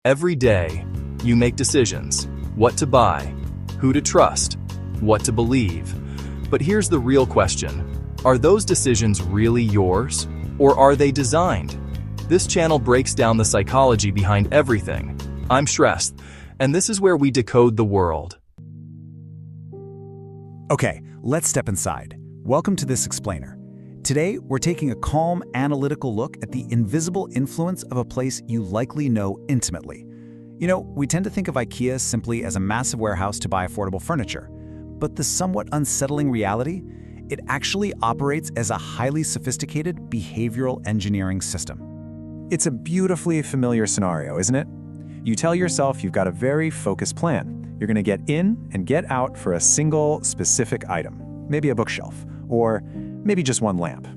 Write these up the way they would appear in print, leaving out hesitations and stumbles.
Every day, you make decisions: what to buy, who to trust, what to believe. But here's the real question: are those decisions really yours, or are they designed? This channel breaks down the psychology behind everything. I'm Shrest, and this is where we decode the world. Okay, let's step inside. Welcome to This Explainer. Today, we're taking a calm, analytical look at the invisible influence of a place you likely know intimately. You know, we tend to think of IKEA simply as a massive warehouse to buy affordable furniture. But the somewhat unsettling reality? It actually operates as a highly sophisticated behavioral engineering system. It's a beautifully familiar scenario, isn't it? You tell yourself you've got a very focused plan. You're going to get in and get out for a single specific item, maybe a bookshelf, or maybe just one lamp.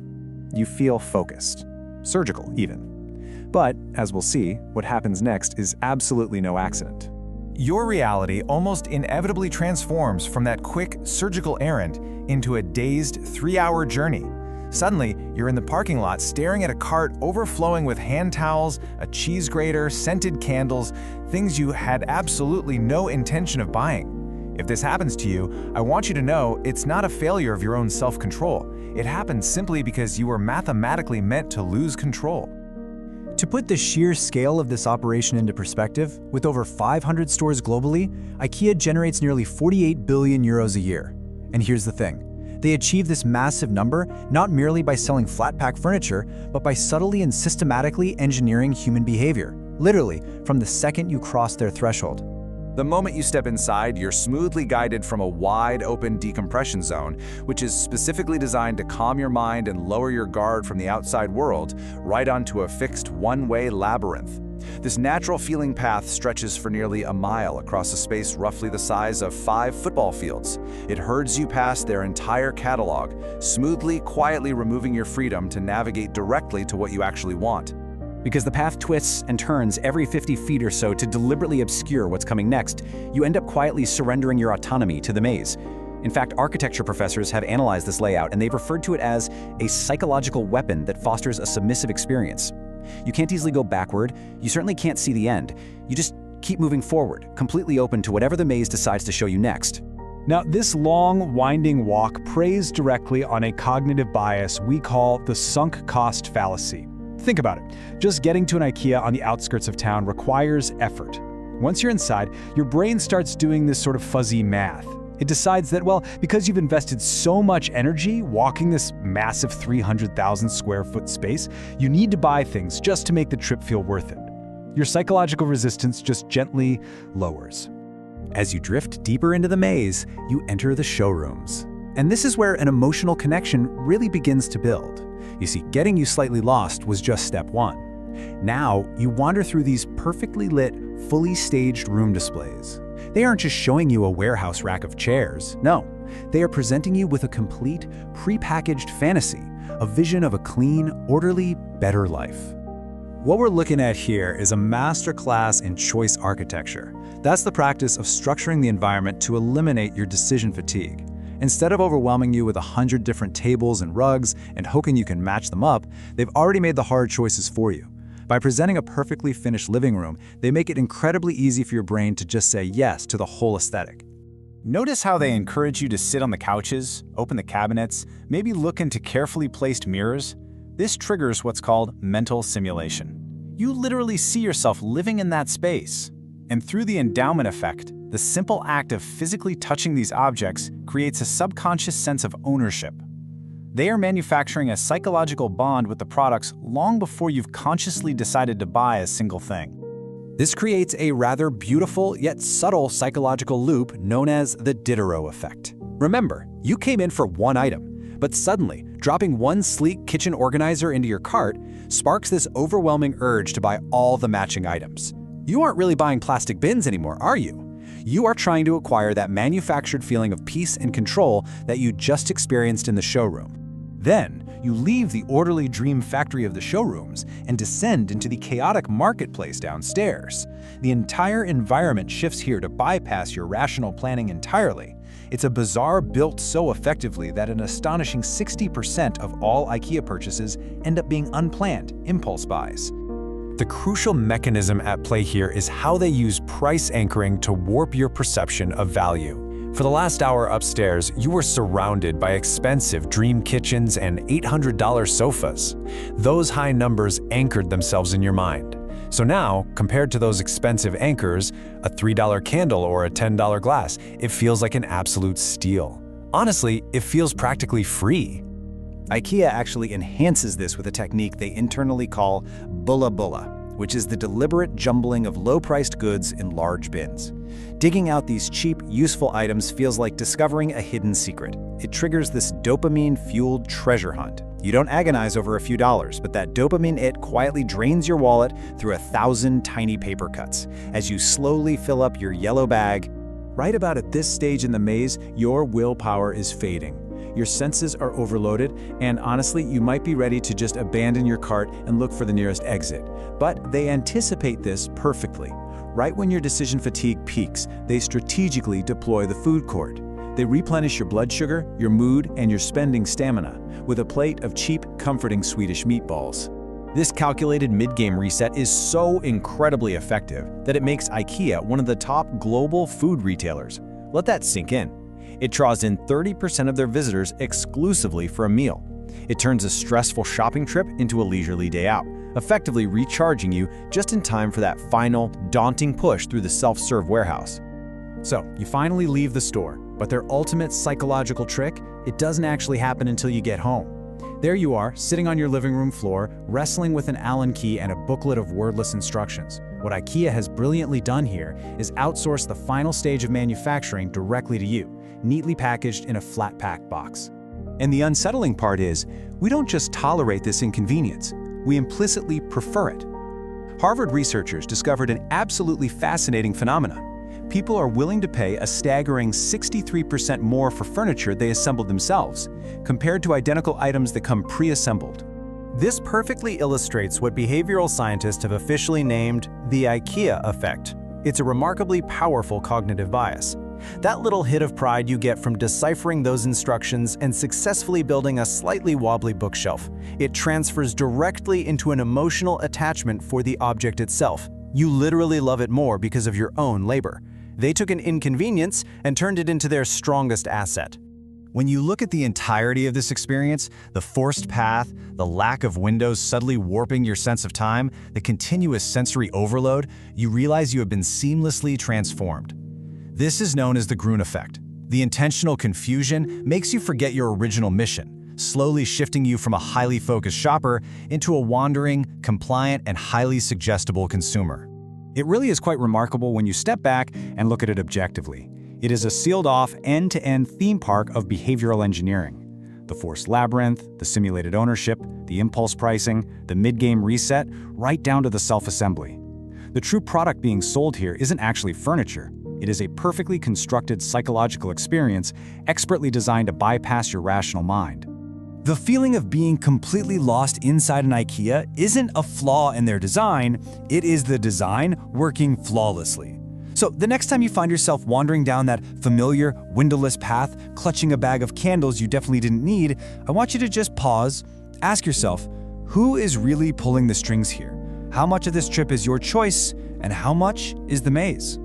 You feel focused, surgical even. But, as we'll see, what happens next is absolutely no accident. Your reality almost inevitably transforms from that quick, surgical errand into a dazed 3-hour journey. Suddenly, you're in the parking lot staring at a cart overflowing with hand towels, a cheese grater, scented candles, things you had absolutely no intention of buying. If this happens to you, I want you to know it's not a failure of your own self-control. It happens simply because you were mathematically meant to lose control. To put the sheer scale of this operation into perspective, with over 500 stores globally, IKEA generates nearly 48 billion euros a year. And here's the thing. They achieve this massive number not merely by selling flat-pack furniture, but by subtly and systematically engineering human behavior, literally from the second you cross their threshold. The moment you step inside, you're smoothly guided from a wide-open decompression zone, which is specifically designed to calm your mind and lower your guard from the outside world, right onto a fixed one-way labyrinth. This natural feeling path stretches for nearly a mile across a space roughly the size of 5 football fields. It herds you past their entire catalog, smoothly, quietly removing your freedom to navigate directly to what you actually want. Because the path twists and turns every 50 feet or so to deliberately obscure what's coming next, you end up quietly surrendering your autonomy to the maze. In fact, architecture professors have analyzed this layout, and they've referred to it as a psychological weapon that fosters a submissive experience. You can't easily go backward, you certainly can't see the end. You just keep moving forward, completely open to whatever the maze decides to show you next. Now, this long, winding walk preys directly on a cognitive bias we call the sunk cost fallacy. Think about it. Just getting to an IKEA on the outskirts of town requires effort. Once you're inside, your brain starts doing this sort of fuzzy math. It decides that, well, because you've invested so much energy walking this massive 300,000 square foot space, you need to buy things just to make the trip feel worth it. Your psychological resistance just gently lowers. As you drift deeper into the maze, you enter the showrooms. And this is where an emotional connection really begins to build. You see, getting you slightly lost was just step one. Now, you wander through these perfectly lit, fully staged room displays. They aren't just showing you a warehouse rack of chairs. No, they are presenting you with a complete, pre-packaged fantasy, a vision of a clean, orderly, better life. What we're looking at here is a masterclass in choice architecture. That's the practice of structuring the environment to eliminate your decision fatigue. Instead of overwhelming you with 100 different tables and rugs and hoping you can match them up, they've already made the hard choices for you. By presenting a perfectly finished living room, they make it incredibly easy for your brain to just say yes to the whole aesthetic. Notice how they encourage you to sit on the couches, open the cabinets, maybe look into carefully placed mirrors. This triggers what's called mental simulation. You literally see yourself living in that space. And through the endowment effect, the simple act of physically touching these objects creates a subconscious sense of ownership. They are manufacturing a psychological bond with the products long before you've consciously decided to buy a single thing. This creates a rather beautiful yet subtle psychological loop known as the Diderot effect. Remember, you came in for one item, but suddenly, dropping one sleek kitchen organizer into your cart sparks this overwhelming urge to buy all the matching items. You aren't really buying plastic bins anymore, are you? You are trying to acquire that manufactured feeling of peace and control that you just experienced in the showroom. Then, you leave the orderly dream factory of the showrooms and descend into the chaotic marketplace downstairs. The entire environment shifts here to bypass your rational planning entirely. It's a bazaar built so effectively that an astonishing 60% of all IKEA purchases end up being unplanned impulse buys. The crucial mechanism at play here is how they use price anchoring to warp your perception of value. For the last hour upstairs, you were surrounded by expensive dream kitchens and $800 sofas. Those high numbers anchored themselves in your mind. So now, compared to those expensive anchors, a $3 candle or a $10 glass, it feels like an absolute steal. Honestly, it feels practically free. IKEA actually enhances this with a technique they internally call bulla bulla, which is the deliberate jumbling of low-priced goods in large bins. Digging out these cheap, useful items feels like discovering a hidden secret. It triggers this dopamine-fueled treasure hunt. You don't agonize over a few dollars, but that dopamine-it quietly drains your wallet through 1,000 tiny paper cuts as you slowly fill up your yellow bag. Right about at this stage in the maze, your willpower is fading. Your senses are overloaded, and honestly, you might be ready to just abandon your cart and look for the nearest exit. But they anticipate this perfectly. Right when your decision fatigue peaks, they strategically deploy the food court. They replenish your blood sugar, your mood, and your spending stamina with a plate of cheap, comforting Swedish meatballs. This calculated mid-game reset is so incredibly effective that it makes IKEA one of the top global food retailers. Let that sink in. It draws in 30% of their visitors exclusively for a meal. It turns a stressful shopping trip into a leisurely day out, effectively recharging you just in time for that final, daunting push through the self-serve warehouse. So, you finally leave the store, but their ultimate psychological trick, it doesn't actually happen until you get home. There you are, sitting on your living room floor, wrestling with an Allen key and a booklet of wordless instructions. What IKEA has brilliantly done here is outsource the final stage of manufacturing directly to you, neatly packaged in a flat-pack box. And the unsettling part is, we don't just tolerate this inconvenience, we implicitly prefer it. Harvard researchers discovered an absolutely fascinating phenomenon. People are willing to pay a staggering 63% more for furniture they assembled themselves, compared to identical items that come pre-assembled. This perfectly illustrates what behavioral scientists have officially named the IKEA effect. It's a remarkably powerful cognitive bias. That little hit of pride you get from deciphering those instructions and successfully building a slightly wobbly bookshelf. It transfers directly into an emotional attachment for the object itself. You literally love it more because of your own labor. They took an inconvenience and turned it into their strongest asset. When you look at the entirety of this experience, the forced path, the lack of windows subtly warping your sense of time, the continuous sensory overload, you realize you have been seamlessly transformed. This is known as the Gruen effect. The intentional confusion makes you forget your original mission, slowly shifting you from a highly focused shopper into a wandering, compliant, and highly suggestible consumer. It really is quite remarkable when you step back and look at it objectively. It is a sealed-off, end-to-end theme park of behavioral engineering. The forced labyrinth, the simulated ownership, the impulse pricing, the mid-game reset, right down to the self-assembly. The true product being sold here isn't actually furniture. It is a perfectly constructed psychological experience, expertly designed to bypass your rational mind. The feeling of being completely lost inside an IKEA isn't a flaw in their design, it is the design working flawlessly. So the next time you find yourself wandering down that familiar, windowless path, clutching a bag of candles you definitely didn't need, I want you to just pause, ask yourself, who is really pulling the strings here? How much of this trip is your choice, and how much is the maze?